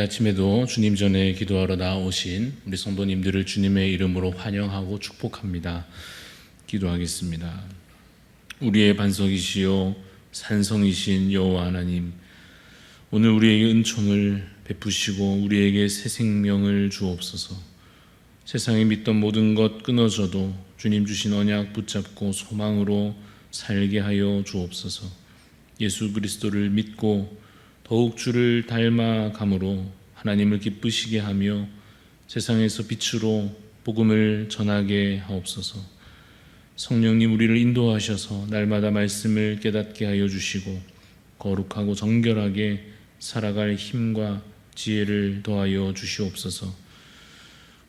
아침에도 주님 전에 기도하러 나오신 우리 성도님들을 주님의 이름으로 환영하고 축복합니다. 기도하겠습니다. 우리의 반석이시요 산성이신 여호와 하나님, 오늘 우리에게 은총을 베푸시고 우리에게 새 생명을 주옵소서. 세상에 믿던 모든 것 끊어져도 주님 주신 언약 붙잡고 소망으로 살게 하여 주옵소서. 예수 그리스도를 믿고 더욱 주를 닮아감으로 하나님을 기쁘시게 하며 세상에서 빛으로 복음을 전하게 하옵소서. 성령님, 우리를 인도하셔서 날마다 말씀을 깨닫게 하여 주시고 거룩하고 정결하게 살아갈 힘과 지혜를 더하여 주시옵소서.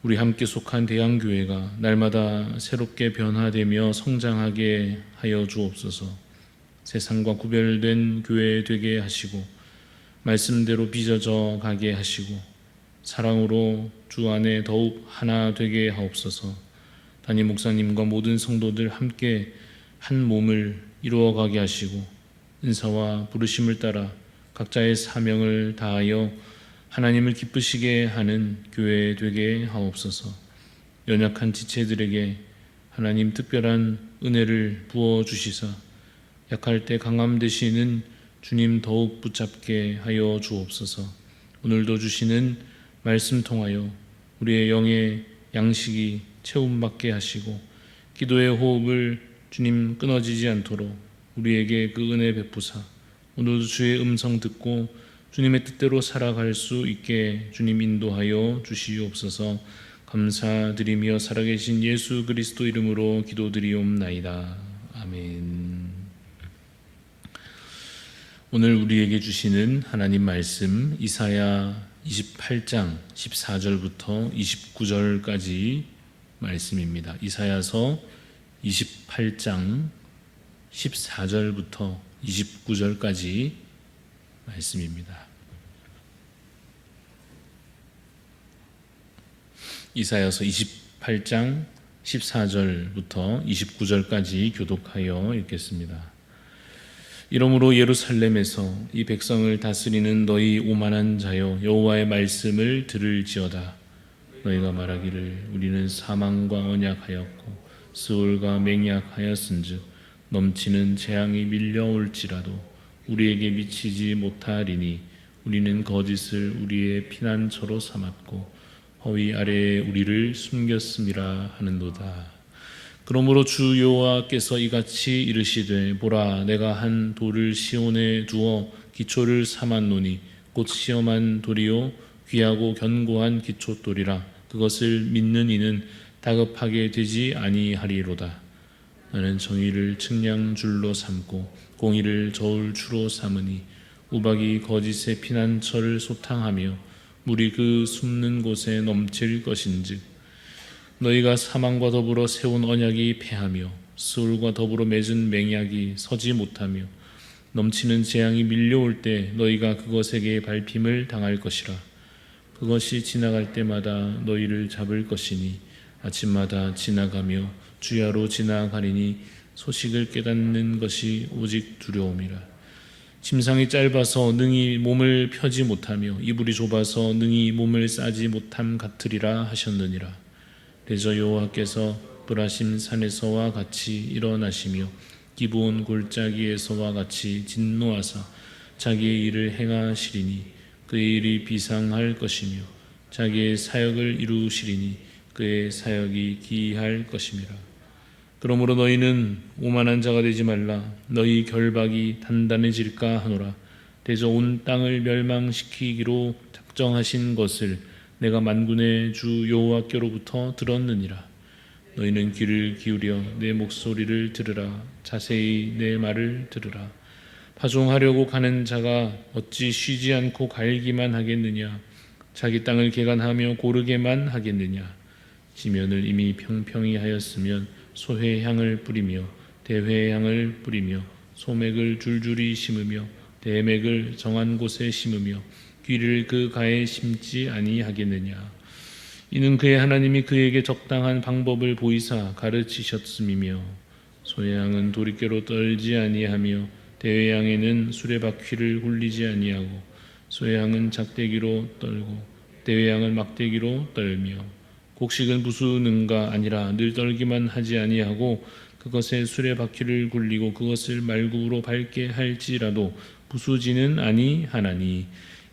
우리 함께 속한 대양교회가 날마다 새롭게 변화되며 성장하게 하여 주옵소서. 세상과 구별된 교회 되게 하시고 말씀대로 빚어져 가게 하시고 사랑으로 주 안에 더욱 하나 되게 하옵소서. 담임 목사님과 모든 성도들 함께 한 몸을 이루어가게 하시고 은사와 부르심을 따라 각자의 사명을 다하여 하나님을 기쁘시게 하는 교회 되게 하옵소서. 연약한 지체들에게 하나님 특별한 은혜를 부어주시사 약할 때 강함 되시는 주님 더욱 붙잡게 하여 주옵소서. 오늘도 주시는 말씀 통하여 우리의 영의 양식이 채움받게 하시고 기도의 호흡을 주님 끊어지지 않도록 우리에게 그 은혜 베푸사 오늘도 주의 음성 듣고 주님의 뜻대로 살아갈 수 있게 주님 인도하여 주시옵소서. 감사드리며 살아계신 예수 그리스도 이름으로 기도드리옵나이다. 아멘. 오늘 우리에게 주시는 하나님 말씀 이사야 28장 14절부터 29절까지 말씀입니다. 이사야서 28장 14절부터 29절까지 말씀입니다. 이사야서 28장 14절부터 29절까지 교독하여 읽겠습니다. 이러므로 예루살렘에서 이 백성을 다스리는 너희 오만한 자여 여호와의 말씀을 들을지어다. 너희가 말하기를 우리는 사망과 언약하였고 스올과 맹약하였은즉 넘치는 재앙이 밀려올지라도 우리에게 미치지 못하리니 우리는 거짓을 우리의 피난처로 삼았고 허위 아래에 우리를 숨겼음이라 하는도다. 그러므로 주 여호와께서 이같이 이르시되 보라, 내가 한 돌을 시온에 두어 기초를 삼았노니 곧 시험한 돌이요 귀하고 견고한 기초돌이라. 그것을 믿는 이는 다급하게 되지 아니하리로다. 나는 정의를 측량줄로 삼고 공의를 저울추로 삼으니 우박이 거짓의 피난처를 소탕하며 물이 그 숨는 곳에 넘칠 것인즉 너희가 사망과 더불어 세운 언약이 패하며 스올과 더불어 맺은 맹약이 서지 못하며 넘치는 재앙이 밀려올 때 너희가 그것에게 밟힘을 당할 것이라. 그것이 지나갈 때마다 너희를 잡을 것이니 아침마다 지나가며 주야로 지나가리니 소식을 깨닫는 것이 오직 두려움이라. 침상이 짧아서 능히 몸을 펴지 못하며 이불이 좁아서 능히 몸을 싸지 못함 같으리라 하셨느니라. 대저 여호와께서 브라심 산에서와 같이 일어나시며 기브온 골짜기에서와 같이 진노하사 자기의 일을 행하시리니 그의 일이 비상할 것이며 자기의 사역을 이루시리니 그의 사역이 기이할 것임이라. 그러므로 너희는 오만한 자가 되지 말라. 너희 결박이 단단해질까 하노라. 대저 온 땅을 멸망시키기로 작정하신 것을 내가 만군의 주 여호와께로부터 들었느니라. 너희는 귀를 기울여 내 목소리를 들으라. 자세히 내 말을 들으라. 파종하려고 가는 자가 어찌 쉬지 않고 갈기만 하겠느냐. 자기 땅을 개간하며 고르게만 하겠느냐. 지면을 이미 평평히 하였으면 소회 향을 뿌리며 대회 향을 뿌리며 소맥을 줄줄이 심으며 대맥을 정한 곳에 심으며 귀를 그 가에 심지 아니하겠느냐. 이는 그의 하나님이 그에게 적당한 방법을 보이사 가르치셨음이며 소해양은 도리깨로 떨지 아니하며 대회양에는 수레바퀴를 굴리지 아니하고 소양은 작대기로 떨고 대회양은 막대기로 떨며 곡식은 부수는가 아니라 늘 떨기만 하지 아니하고 그것에 수레바퀴를 굴리고 그것을 말굽으로 밟게 할지라도 부수지는 아니하나니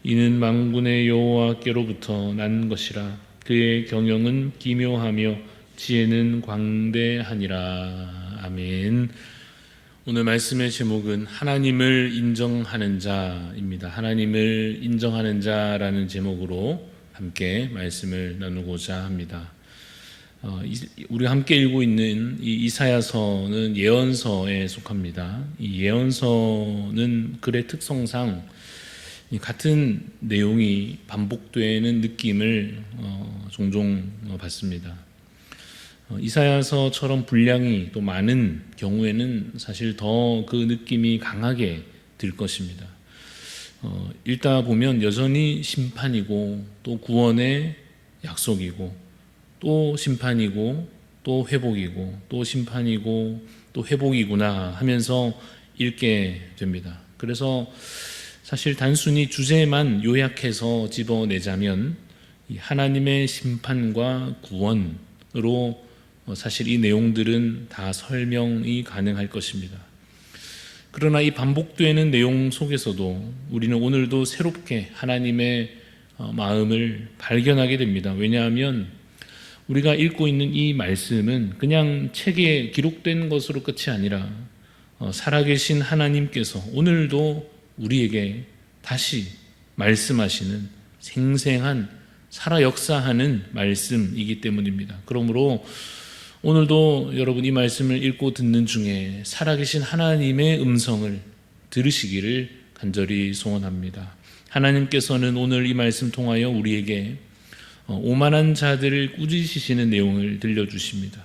이는 만군의 여호와께로부터 난 것이라. 그의 경영은 기묘하며 지혜는 광대하니라. 아멘. 오늘 말씀의 제목은 하나님을 인정하는 자입니다. 하나님을 인정하는 자라는 제목으로 함께 말씀을 나누고자 합니다. 우리가 함께 읽고 있는 이 이사야서는 예언서에 속합니다. 이 예언서는 글의 특성상 같은 내용이 반복되는 느낌을 종종 받습니다. 이사야서처럼 분량이 또 많은 경우에는 사실 더 그 느낌이 강하게 들 것입니다. 읽다 보면 여전히 심판이고 또 구원의 약속이고 또 심판이고 또 회복이고 또 심판이고 또 회복이구나 하면서 읽게 됩니다. 그래서 사실 단순히 주제만 요약해서 집어내자면 하나님의 심판과 구원으로 사실 이 내용들은 다 설명이 가능할 것입니다. 그러나 이 반복되는 내용 속에서도 우리는 오늘도 새롭게 하나님의 마음을 발견하게 됩니다. 왜냐하면 우리가 읽고 있는 이 말씀은 그냥 책에 기록된 것으로 끝이 아니라 살아계신 하나님께서 오늘도 우리에게 다시 말씀하시는 생생한 살아 역사하는 말씀이기 때문입니다. 그러므로 오늘도 여러분 이 말씀을 읽고 듣는 중에 살아계신 하나님의 음성을 들으시기를 간절히 소원합니다. 하나님께서는 오늘 이 말씀 통하여 우리에게 오만한 자들을 꾸짖으시는 내용을 들려주십니다.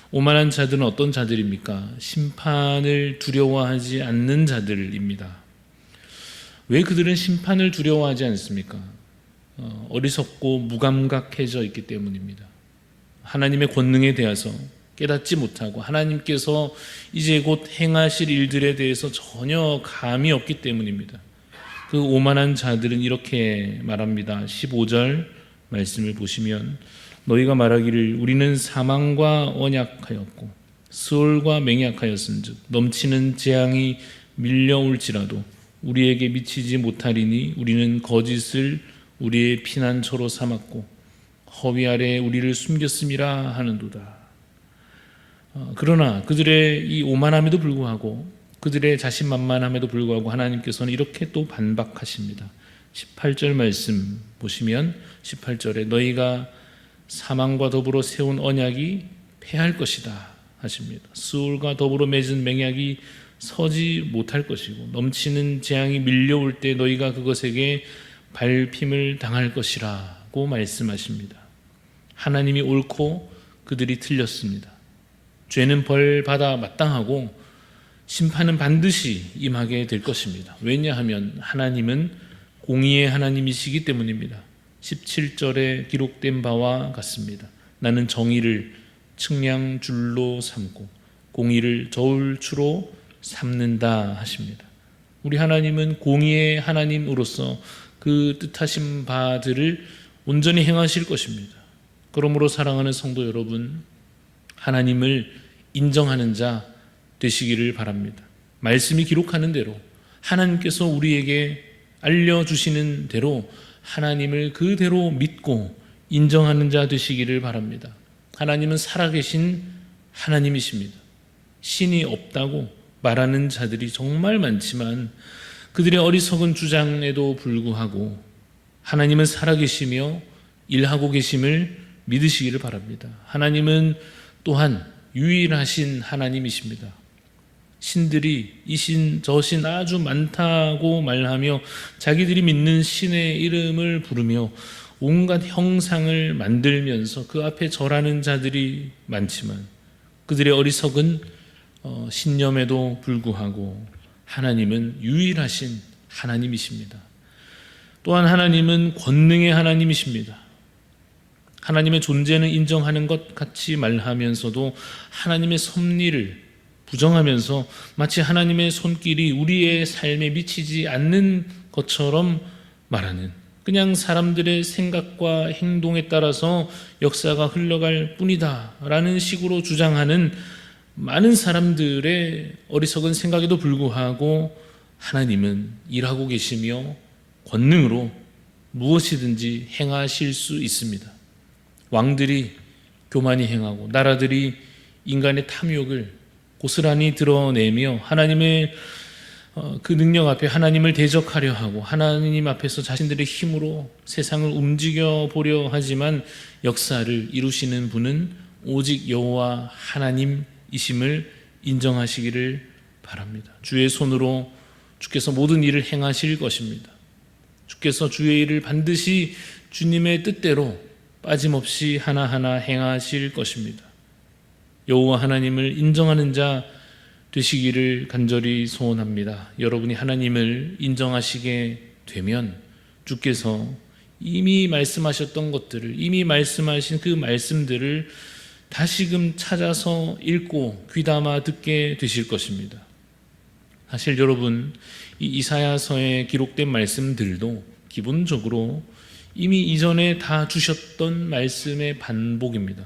오만한 자들은 어떤 자들입니까? 심판을 두려워하지 않는 자들입니다. 왜 그들은 심판을 두려워하지 않습니까? 어리석고 무감각해져 있기 때문입니다. 하나님의 권능에 대해서 깨닫지 못하고 하나님께서 이제 곧 행하실 일들에 대해서 전혀 감이 없기 때문입니다. 그 오만한 자들은 이렇게 말합니다. 15절 말씀을 보시면 너희가 말하기를 우리는 사망과 언약하였고 수월과 맹약하였은즉 넘치는 재앙이 밀려올지라도 우리에게 미치지 못하리니 우리는 거짓을 우리의 피난처로 삼았고 허위 아래에 우리를 숨겼음이라 하는도다. 그러나 그들의 이 오만함에도 불구하고 그들의 자신만만함에도 불구하고 하나님께서는 이렇게 또 반박하십니다. 18절 말씀 보시면 18절에 너희가 사망과 더불어 세운 언약이 패할 것이다 하십니다. 수울과 더불어 맺은 맹약이 서지 못할 것이고 넘치는 재앙이 밀려올 때 너희가 그것에게 밟힘을 당할 것이라고 말씀하십니다. 하나님이 옳고 그들이 틀렸습니다. 죄는 벌 받아 마땅하고 심판은 반드시 임하게 될 것입니다. 왜냐하면 하나님은 공의의 하나님이시기 때문입니다. 17절에 기록된 바와 같습니다. 나는 정의를 측량줄로 삼고 공의를 저울추로 삼는다 하십니다. 우리 하나님은 공의의 하나님으로서 그 뜻하신 바들을 온전히 행하실 것입니다. 그러므로 사랑하는 성도 여러분, 하나님을 인정하는 자 되시기를 바랍니다. 말씀이 기록하는 대로 하나님께서 우리에게 알려주시는 대로 하나님을 그대로 믿고 인정하는 자 되시기를 바랍니다. 하나님은 살아계신 하나님이십니다. 신이 없다고 말하는 자들이 정말 많지만 그들의 어리석은 주장에도 불구하고 하나님은 살아계시며 일하고 계심을 믿으시기를 바랍니다. 하나님은 또한 유일하신 하나님이십니다. 신들이 이 신, 저 신 아주 많다고 말하며 자기들이 믿는 신의 이름을 부르며 온갖 형상을 만들면서 그 앞에 절하는 자들이 많지만 그들의 어리석은 신념에도 불구하고 하나님은 유일하신 하나님이십니다. 또한 하나님은 권능의 하나님이십니다. 하나님의 존재는 인정하는 것 같이 말하면서도 하나님의 섭리를 부정하면서 마치 하나님의 손길이 우리의 삶에 미치지 않는 것처럼 말하는, 그냥 사람들의 생각과 행동에 따라서 역사가 흘러갈 뿐이다 라는 식으로 주장하는 많은 사람들의 어리석은 생각에도 불구하고 하나님은 일하고 계시며 권능으로 무엇이든지 행하실 수 있습니다. 왕들이 교만히 행하고 나라들이 인간의 탐욕을 고스란히 드러내며 하나님의 그 능력 앞에 하나님을 대적하려 하고 하나님 앞에서 자신들의 힘으로 세상을 움직여 보려 하지만 역사를 이루시는 분은 오직 여호와 하나님이심을 인정하시기를 바랍니다. 주의 손으로 주께서 모든 일을 행하실 것입니다. 주께서 주의 일을 반드시 주님의 뜻대로 빠짐없이 하나하나 행하실 것입니다. 여호와 하나님을 인정하는 자 되시기를 간절히 소원합니다. 여러분이 하나님을 인정하시게 되면 주께서 이미 말씀하셨던 것들을, 이미 말씀하신 그 말씀들을 다시금 찾아서 읽고 귀담아 듣게 되실 것입니다. 사실 여러분, 이 이사야서에 기록된 말씀들도 기본적으로 이미 이전에 다 주셨던 말씀의 반복입니다.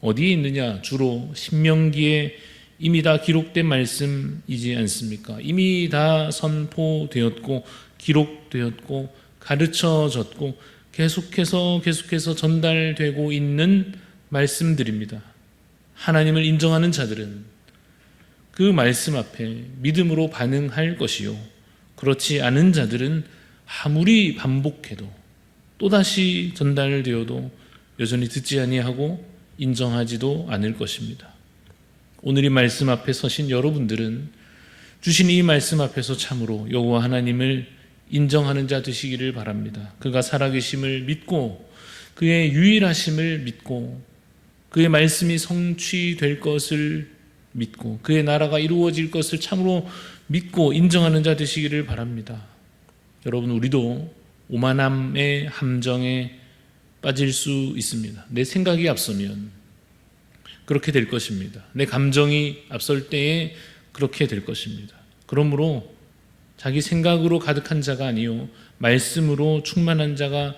어디에 있느냐? 주로 신명기에 이미 다 기록된 말씀이지 않습니까? 이미 다 선포되었고 기록되었고 가르쳐졌고 계속해서 전달되고 있는 말씀들입니다. 하나님을 인정하는 자들은 그 말씀 앞에 믿음으로 반응할 것이요, 그렇지 않은 자들은 아무리 반복해도 또다시 전달되어도 여전히 듣지 아니하고 인정하지도 않을 것입니다. 오늘 이 말씀 앞에 서신 여러분들은 주신 이 말씀 앞에서 참으로 여호와 하나님을 인정하는 자 되시기를 바랍니다. 그가 살아계심을 믿고 그의 유일하심을 믿고 그의 말씀이 성취될 것을 믿고 그의 나라가 이루어질 것을 참으로 믿고 인정하는 자 되시기를 바랍니다. 여러분, 우리도 오만함의 함정에 빠질 수 있습니다. 내 생각이 앞서면 그렇게 될 것입니다. 내 감정이 앞설 때에 그렇게 될 것입니다. 그러므로 자기 생각으로 가득한 자가 아니요 말씀으로 충만한 자가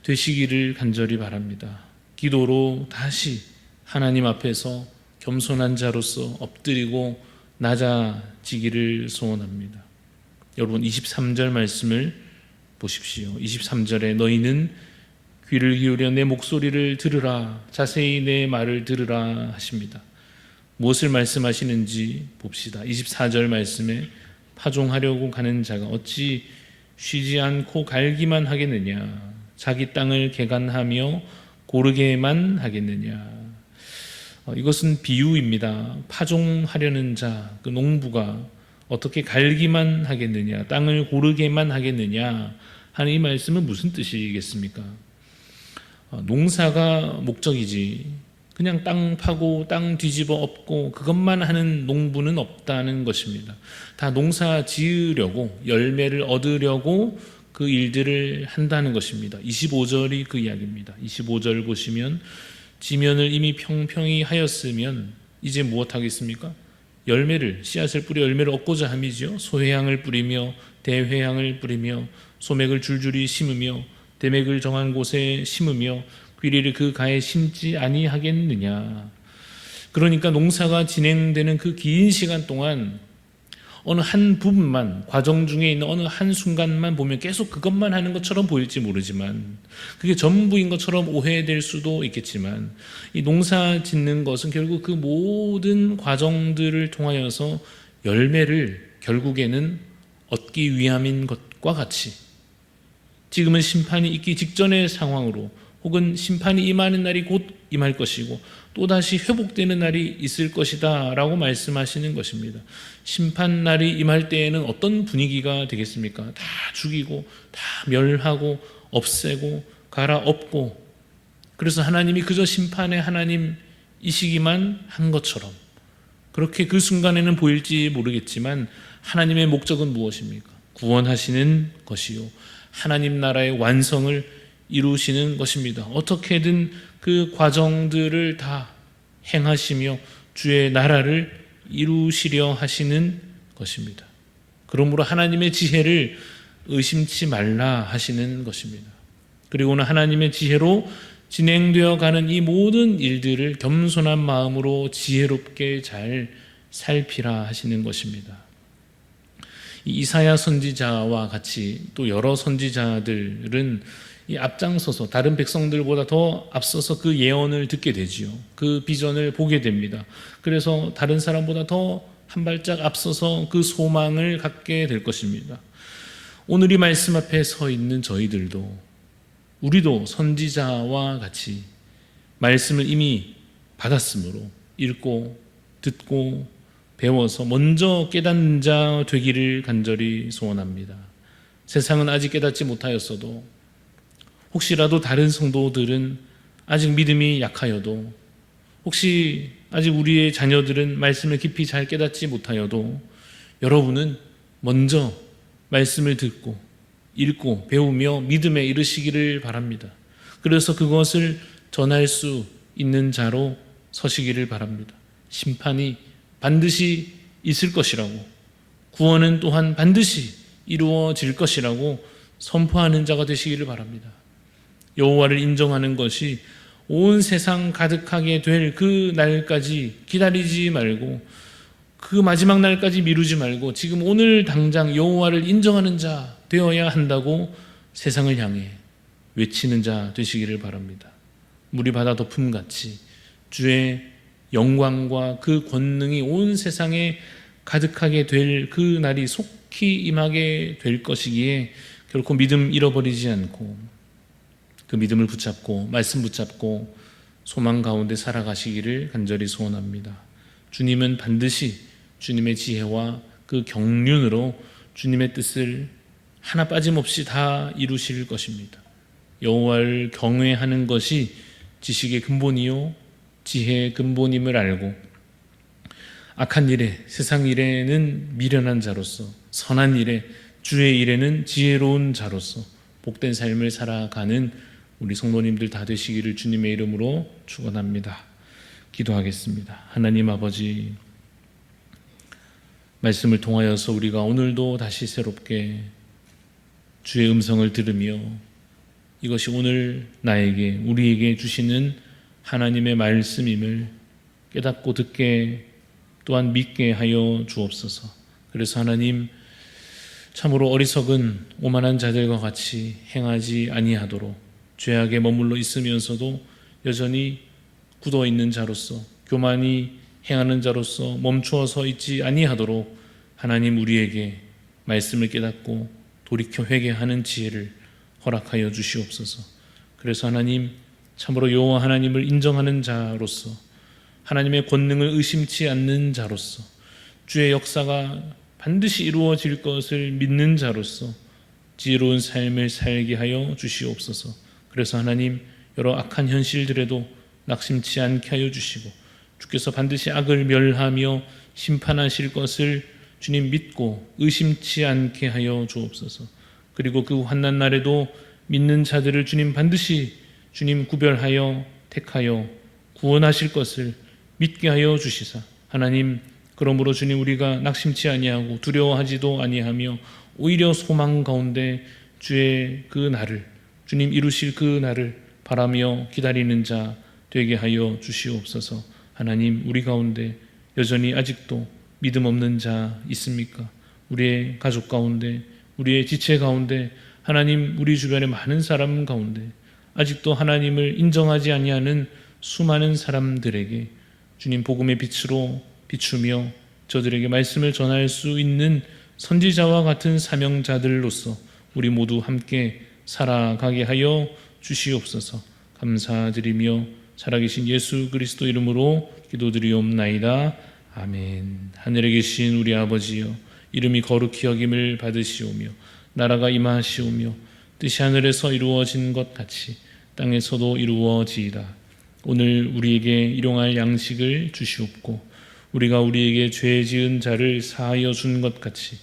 되시기를 간절히 바랍니다. 기도로 다시 하나님 앞에서 겸손한 자로서 엎드리고 낮아지기를 소원합니다. 여러분, 23절 말씀을 보십시오. 23절에 너희는 귀를 기울여 내 목소리를 들으라, 자세히 내 말을 들으라 하십니다. 무엇을 말씀하시는지 봅시다. 24절 말씀에 파종하려고 가는 자가 어찌 쉬지 않고 갈기만 하겠느냐, 자기 땅을 개간하며 고르게만 하겠느냐. 이것은 비유입니다. 파종하려는 자, 그 농부가 어떻게 갈기만 하겠느냐, 땅을 고르게만 하겠느냐 하는 이 말씀은 무슨 뜻이겠습니까? 농사가 목적이지 그냥 땅 파고 땅 뒤집어 엎고 그것만 하는 농부는 없다는 것입니다. 다 농사 지으려고, 열매를 얻으려고 그 일들을 한다는 것입니다. 25절이 그 이야기입니다. 25절 보시면 지면을 이미 평평히 하였으면 이제 무엇 하겠습니까? 열매를, 씨앗을 뿌려 열매를 얻고자 함이죠. 소회향을 뿌리며 대회향을 뿌리며 소맥을 줄줄이 심으며 대맥을 정한 곳에 심으며 귀리를 그 가에 심지 아니하겠느냐. 그러니까 농사가 진행되는 그 긴 시간 동안 어느 한 부분만, 과정 중에 있는 어느 한 순간만 보면 계속 그것만 하는 것처럼 보일지 모르지만, 그게 전부인 것처럼 오해될 수도 있겠지만, 이 농사 짓는 것은 결국 그 모든 과정들을 통하여서 열매를 결국에는 얻기 위함인 것과 같이 지금은 심판이 있기 직전의 상황으로, 혹은 심판이 임하는 날이 곧 임할 것이고 또다시 회복되는 날이 있을 것이다 라고 말씀하시는 것입니다. 심판날이 임할 때에는 어떤 분위기가 되겠습니까? 다 죽이고 다 멸하고 없애고 갈아엎고, 그래서 하나님이 그저 심판의 하나님이시기만 한 것처럼 그렇게 그 순간에는 보일지 모르겠지만, 하나님의 목적은 무엇입니까? 구원하시는 것이요, 하나님 나라의 완성을 이루시는 것입니다. 어떻게든 그 과정들을 다 행하시며 주의 나라를 이루시려 하시는 것입니다. 그러므로 하나님의 지혜를 의심치 말라 하시는 것입니다. 그리고는 하나님의 지혜로 진행되어 가는 이 모든 일들을 겸손한 마음으로 지혜롭게 잘 살피라 하시는 것입니다. 이사야 선지자와 같이 또 여러 선지자들은 이 앞장서서 다른 백성들보다 더 앞서서 그 예언을 듣게 되지요. 그 비전을 보게 됩니다. 그래서 다른 사람보다 더 한 발짝 앞서서 그 소망을 갖게 될 것입니다. 오늘 이 말씀 앞에 서 있는 저희들도, 우리도 선지자와 같이 말씀을 이미 받았으므로 읽고 듣고 배워서 먼저 깨닫는 자 되기를 간절히 소원합니다. 세상은 아직 깨닫지 못하였어도, 혹시라도 다른 성도들은 아직 믿음이 약하여도, 혹시 아직 우리의 자녀들은 말씀을 깊이 잘 깨닫지 못하여도 여러분은 먼저 말씀을 듣고 읽고 배우며 믿음에 이르시기를 바랍니다. 그래서 그것을 전할 수 있는 자로 서시기를 바랍니다. 심판이 반드시 있을 것이라고, 구원은 또한 반드시 이루어질 것이라고 선포하는 자가 되시기를 바랍니다. 여호와를 인정하는 것이 온 세상 가득하게 될 그 날까지 기다리지 말고, 그 마지막 날까지 미루지 말고 지금 오늘 당장 여호와를 인정하는 자 되어야 한다고 세상을 향해 외치는 자 되시기를 바랍니다. 물이 바다 덮음같이 주의 영광과 그 권능이 온 세상에 가득하게 될 그 날이 속히 임하게 될 것이기에 결코 믿음 잃어버리지 않고 그 믿음을 붙잡고 말씀 붙잡고 소망 가운데 살아가시기를 간절히 소원합니다. 주님은 반드시 주님의 지혜와 그 경륜으로 주님의 뜻을 하나 빠짐없이 다 이루실 것입니다. 여호와를 경외하는 것이 지식의 근본이요 지혜의 근본임을 알고, 악한 일에 세상 일에는 미련한 자로서, 선한 일에 주의 일에는 지혜로운 자로서 복된 삶을 살아가는 우리 성도님들 다 되시기를 주님의 이름으로 축원합니다. 기도하겠습니다. 하나님 아버지, 말씀을 통하여서 우리가 오늘도 다시 새롭게 주의 음성을 들으며 이것이 오늘 나에게, 우리에게 주시는 하나님의 말씀임을 깨닫고 듣게, 또한 믿게 하여 주옵소서. 그래서 하나님, 참으로 어리석은 오만한 자들과 같이 행하지 아니하도록, 죄악에 머물러 있으면서도 여전히 굳어 있는 자로서, 교만이 행하는 자로서 멈추어서 있지 아니하도록 하나님 우리에게 말씀을 깨닫고 돌이켜 회개하는 지혜를 허락하여 주시옵소서. 그래서 하나님, 참으로 여호와 하나님을 인정하는 자로서, 하나님의 권능을 의심치 않는 자로서, 주의 역사가 반드시 이루어질 것을 믿는 자로서 지혜로운 삶을 살게 하여 주시옵소서. 그래서 하나님, 여러 악한 현실들에도 낙심치 않게 하여 주시고, 주께서 반드시 악을 멸하며 심판하실 것을 주님 믿고 의심치 않게 하여 주옵소서. 그리고 그 환난 날에도 믿는 자들을 주님 반드시 주님 구별하여 택하여 구원하실 것을 믿게 하여 주시사, 하나님, 그러므로 주님 우리가 낙심치 아니하고 두려워하지도 아니하며 오히려 소망 가운데 주의 그 날을, 주님 이루실 그 날을 바라며 기다리는 자 되게 하여 주시옵소서. 하나님, 우리 가운데 여전히 아직도 믿음 없는 자 있습니까? 우리의 가족 가운데, 우리의 지체 가운데, 하나님 우리 주변의 많은 사람 가운데 아직도 하나님을 인정하지 아니하는 수많은 사람들에게 주님 복음의 빛으로 비추며 저들에게 말씀을 전할 수 있는 선지자와 같은 사명자들로서 우리 모두 함께 살아가게 하여 주시옵소서. 감사드리며 살아계신 예수 그리스도 이름으로 기도드리옵나이다. 아멘. 하늘에 계신 우리 아버지여, 이름이 거룩히 여김을 받으시오며 나라가 임하시오며 뜻이 하늘에서 이루어진 것 같이 땅에서도 이루어지이다. 오늘 우리에게 일용할 양식을 주시옵고, 우리가 우리에게 죄 지은 자를 사하여 준 것 같이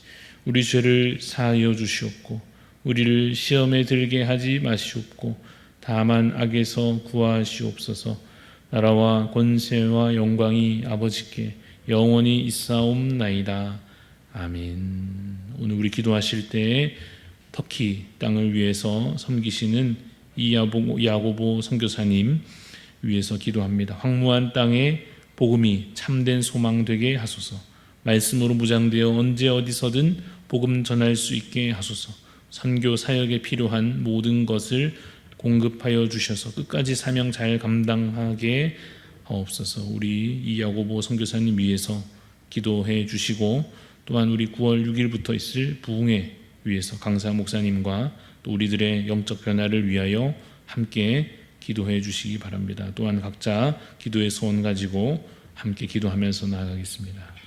우리 죄를 사하여 주시옵고, 우리를 시험에 들게 하지 마시옵고 다만 악에서 구하시옵소서. 나라와 권세와 영광이 아버지께 영원히 있사옵나이다. 아멘. 오늘 우리 기도하실 때에 터키 땅을 위해서 섬기시는 야고보 선교사님 위해서 기도합니다. 황무한 땅에 복음이 참된 소망 되게 하소서. 말씀으로 무장되어 언제 어디서든 복음 전할 수 있게 하소서. 선교 사역에 필요한 모든 것을 공급하여 주셔서 끝까지 사명 잘 감당하게 하옵소서. 우리 이 야고보 선교사님 위해서 기도해 주시고, 또한 우리 9월 6일부터 있을 부흥회 위해서 강사 목사님과 또 우리들의 영적 변화를 위하여 함께 기도해 주시기 바랍니다. 또한 각자 기도의 소원 가지고 함께 기도하면서 나아가겠습니다.